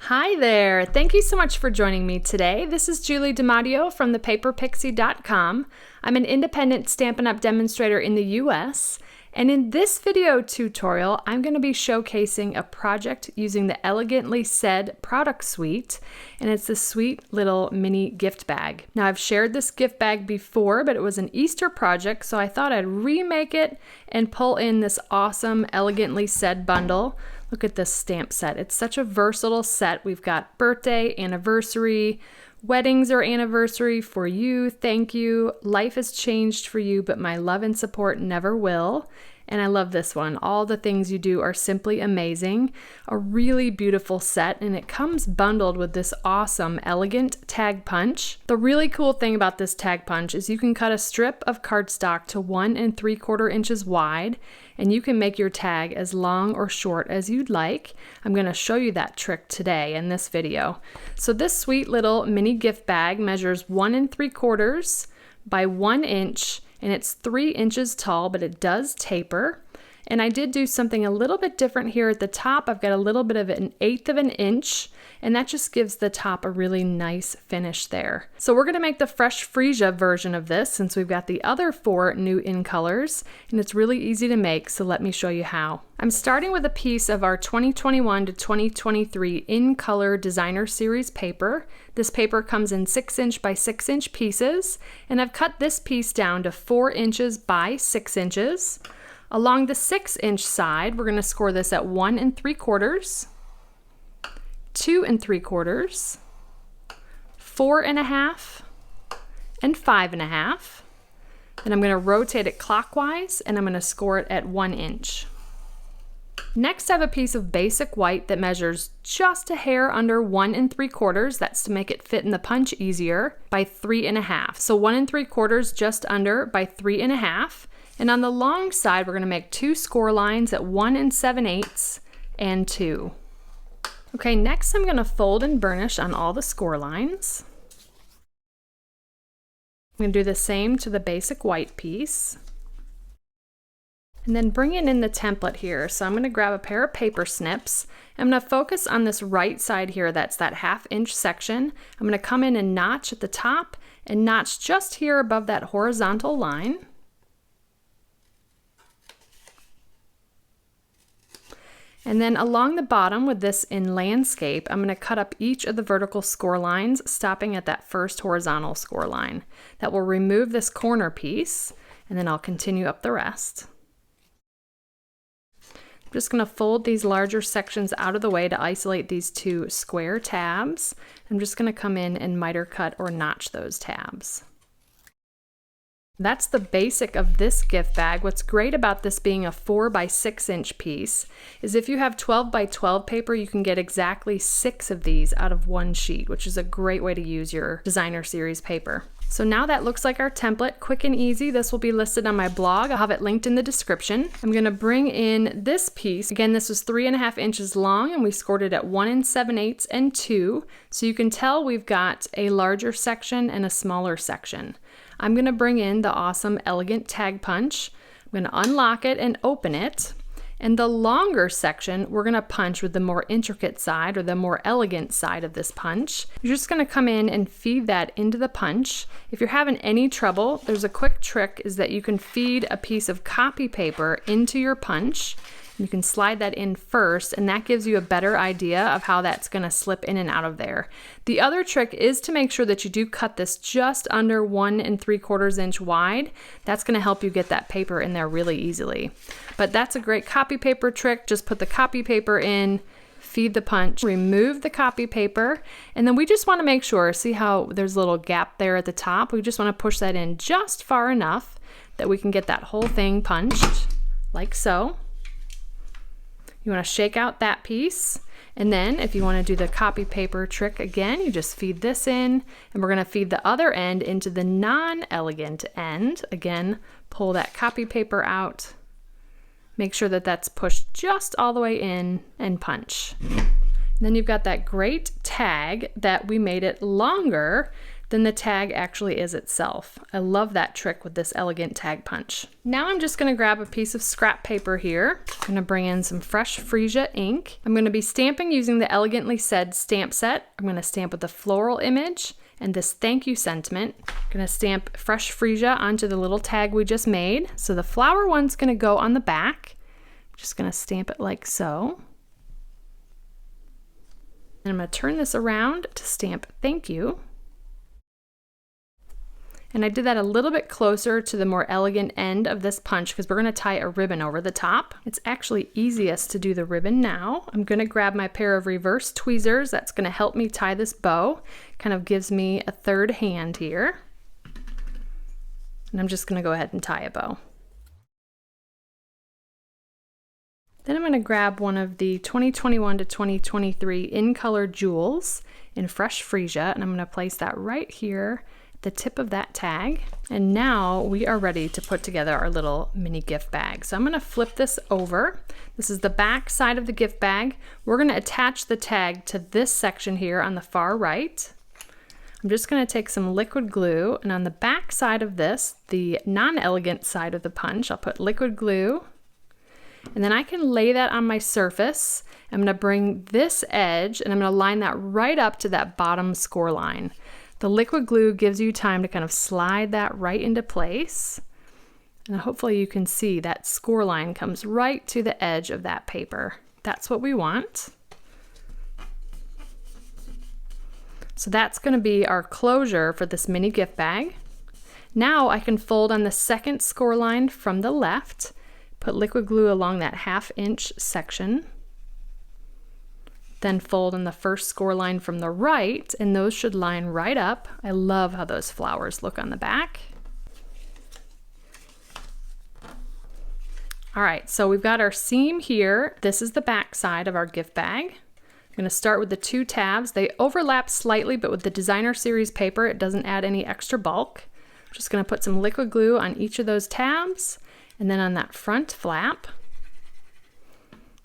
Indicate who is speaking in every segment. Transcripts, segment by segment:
Speaker 1: Hi there! Thank you so much for joining me today. This is Julie DiMatteo from thepaperpixie.com. I'm an independent Stampin' Up! Demonstrator in the US, and in this video tutorial, I'm going to be showcasing a project using the Elegantly Said product suite, and it's this sweet little mini gift bag. Now, I've shared this gift bag before, but it was an Easter project, so I thought I'd remake it and pull in this awesome Elegantly Said bundle. Look at this stamp set. It's such a versatile set. We've got birthday, anniversary, weddings or anniversary, for you, thank you, life has changed for you, but my love and support never will. And I love this one. All the things you do are simply amazing. A really beautiful set, and it comes bundled with this awesome elegant tag punch. The really cool thing about this tag punch is you can cut a strip of cardstock to 1 3/4 inches wide, and you can make your tag as long or short as you'd like. I'm going to show you that trick today in this video. So this sweet little mini gift bag measures 1 3/4 by 1 inch, and it's 3 inches tall, but it does taper. And I did do something a little bit different here at the top. I've got a little bit of 1/8 of an inch, and that just gives the top a really nice finish there. So we're gonna make the fresh freesia version of this since we've got the other 4 new in colors, and it's really easy to make, so let me show you how. I'm starting with a piece of our 2021 to 2023 in color designer series paper. This paper comes in 6 inch by 6 inch pieces, and I've cut this piece down to 4 inches by 6 inches. Along the 6 inch side, we're going to score this at 1 3/4, 2 3/4, 4 1/2, and 5 1/2. Then I'm going to rotate it clockwise, and I'm going to score it at 1 inch. Next, I have a piece of basic white that measures just a hair under 1 3/4, that's to make it fit in the punch easier, by 3 1/2. So 1 3/4 just under by 3 1/2. And on the long side, we're going to make 2 score lines at 1 7/8 and 2. Okay, next I'm going to fold and burnish on all the score lines. I'm going to do the same to the basic white piece. And then bringing in the template here. So I'm going to grab a pair of paper snips. I'm going to focus on this right side here, that's that 1/2 inch section. I'm going to come in and notch at the top and notch just here above that horizontal line. And then along the bottom with this in landscape, I'm going to cut up each of the vertical score lines, stopping at that first horizontal score line. That will remove this corner piece, and then I'll continue up the rest. I'm just going to fold these larger sections out of the way to isolate these 2 square tabs. I'm just going to come in and miter cut or notch those tabs. That's the basic of this gift bag. What's great about this being a 4 by 6 inch piece is if you have 12 by 12 paper, you can get exactly 6 of these out of 1 sheet, which is a great way to use your designer series paper. So now that looks like our template, quick and easy. This will be listed on my blog. I'll have it linked in the description. I'm going to bring in this piece. Again, this was 3 1/2 inches long, and we scored it at 1 7/8 and 2. So you can tell we've got a larger section and a smaller section. I'm going to bring in the awesome elegant tag punch. I'm going to unlock it and open it. And the longer section, we're going to punch with the more intricate side or the more elegant side of this punch. You're just going to come in and feed that into the punch. If you're having any trouble, there's a quick trick is that you can feed a piece of copy paper into your punch. You can slide that in first, and that gives you a better idea of how that's going to slip in and out of there. The other trick is to make sure that you do cut this just under 1 3/4 inch wide. That's going to help you get that paper in there really easily. But that's a great copy paper trick. Just put the copy paper in, feed the punch, remove the copy paper, and then we just want to make sure, see how there's a little gap there at the top? We just want to push that in just far enough that we can get that whole thing punched, like so. You want to shake out that piece, and then if you want to do the copy paper trick again, you just feed this in, and we're going to feed the other end into the non-elegant end. Again, pull that copy paper out, make sure that that's pushed just all the way in, and punch. And then you've got that great tag that we made it longer than the tag actually is itself. I love that trick with this elegant tag punch. Now I'm just going to grab a piece of scrap paper here. I'm going to bring in some fresh freesia ink. I'm going to be stamping using the Elegantly Said stamp set. I'm going to stamp with the floral image and this thank you sentiment. I'm going to stamp fresh freesia onto the little tag we just made. So the flower one's going to go on the back. I'm just going to stamp it like so. And I'm going to turn this around to stamp thank you. And I did that a little bit closer to the more elegant end of this punch because we're going to tie a ribbon over the top. It's actually easiest to do the ribbon now. I'm going to grab my pair of reverse tweezers. That's going to help me tie this bow. Kind of gives me a third hand here. And I'm just going to go ahead and tie a bow. Then I'm going to grab one of the 2021 to 2023 in color jewels in fresh freesia, and I'm going to place that right here at the tip of that tag. And now we are ready to put together our little mini gift bag. So I'm going to flip this over. This is the back side of the gift bag. We're going to attach the tag to this section here on the far right. I'm just going to take some liquid glue, and on the back side of this, the non-elegant side of the punch, I'll put liquid glue. And then I can lay that on my surface. I'm going to bring this edge and I'm going to line that right up to that bottom score line. The liquid glue gives you time to kind of slide that right into place. And hopefully you can see that score line comes right to the edge of that paper. That's what we want. So that's going to be our closure for this mini gift bag. Now I can fold on the second score line from the left. Put liquid glue along that 1/2 inch section. Then fold on the first score line from the right, and those should line right up. I love how those flowers look on the back. All right, so we've got our seam here. This is the back side of our gift bag. I'm going to start with the 2 tabs. They overlap slightly, but with the designer series paper, it doesn't add any extra bulk. I'm just going to put some liquid glue on each of those tabs. And then on that front flap,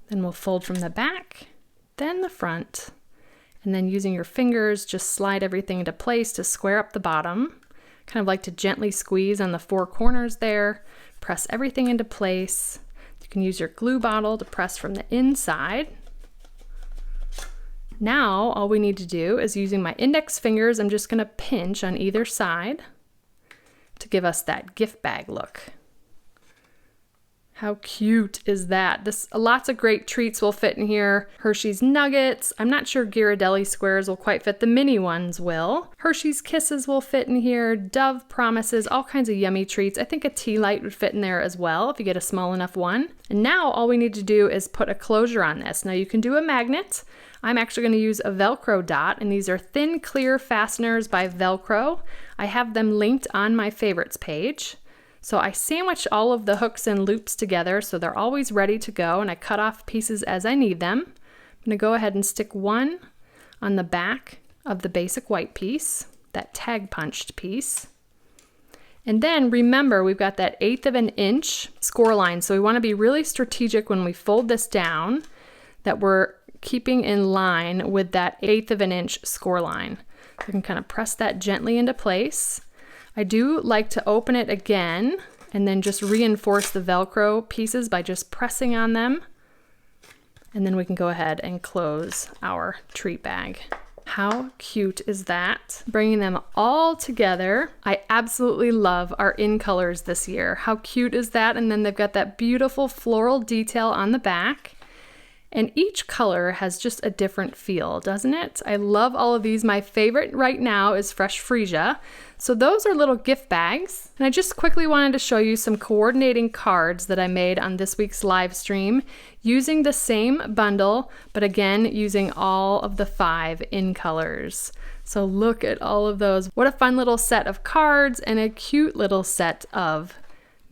Speaker 1: then we'll fold from the back, then the front, and then using your fingers, just slide everything into place to square up the bottom. Kind of like to gently squeeze on the 4 corners there, press everything into place. You can use your glue bottle to press from the inside. Now, all we need to do is using my index fingers, I'm just gonna pinch on either side to give us that gift bag look. How cute is that? Lots of great treats will fit in here. Hershey's Nuggets. I'm not sure Ghirardelli squares will quite fit. The mini ones will. Hershey's Kisses will fit in here. Dove Promises, all kinds of yummy treats. I think a tea light would fit in there as well if you get a small enough one. And now all we need to do is put a closure on this. Now you can do a magnet. I'm actually going to use a Velcro dot, and these are thin clear fasteners by Velcro. I have them linked on my favorites page. So I sandwich all of the hooks and loops together so they're always ready to go, and I cut off pieces as I need them. I'm going to go ahead and stick one on the back of the basic white piece, that tag punched piece. And then remember, we've got that 1/8 of an inch score line, so we want to be really strategic when we fold this down that we're keeping in line with that 1/8 of an inch score line. So we can kind of press that gently into place. I do like to open it again and then just reinforce the Velcro pieces by just pressing on them. And then we can go ahead and close our treat bag. How cute is that? Bringing them all together. I absolutely love our in colors this year. How cute is that? And then they've got that beautiful floral detail on the back. And each color has just a different feel, doesn't it? I love all of these. My favorite right now is Fresh Freesia. So those are little gift bags. And I just quickly wanted to show you some coordinating cards that I made on this week's live stream using the same bundle, but again, using all of the 5 in colors. So look at all of those. What a fun little set of cards and a cute little set of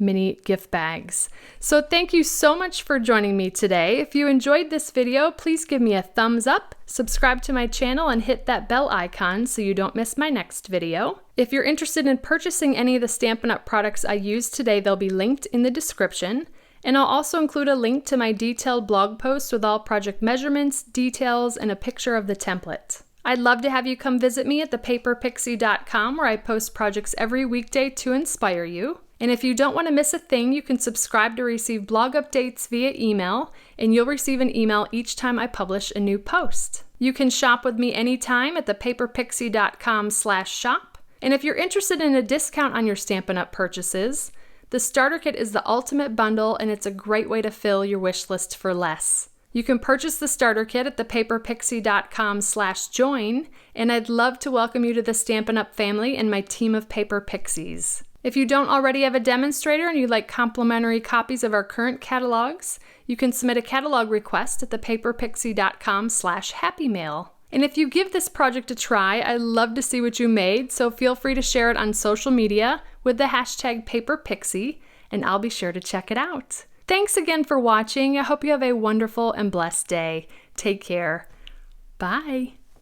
Speaker 1: mini gift bags. So thank you so much for joining me today. If you enjoyed this video, please give me a thumbs up, subscribe to my channel, and hit that bell icon so you don't miss my next video. If you're interested in purchasing any of the Stampin' Up! Products I used today, they'll be linked in the description. And I'll also include a link to my detailed blog post with all project measurements, details, and a picture of the template. I'd love to have you come visit me at thepaperpixie.com, where I post projects every weekday to inspire you. And if you don't want to miss a thing, you can subscribe to receive blog updates via email, and you'll receive an email each time I publish a new post. You can shop with me anytime at thepaperpixie.com/shop. And if you're interested in a discount on your Stampin' Up! Purchases, the starter kit is the ultimate bundle, and it's a great way to fill your wish list for less. You can purchase the starter kit at thepaperpixie.com/join, and I'd love to welcome you to the Stampin' Up! Family and my team of Paper Pixies. If you don't already have a demonstrator and you'd like complimentary copies of our current catalogs, you can submit a catalog request at thepaperpixie.com/happymail. And if you give this project a try, I'd love to see what you made, so feel free to share it on social media with the hashtag #PaperPixie, and I'll be sure to check it out. Thanks again for watching. I hope you have a wonderful and blessed day. Take care. Bye.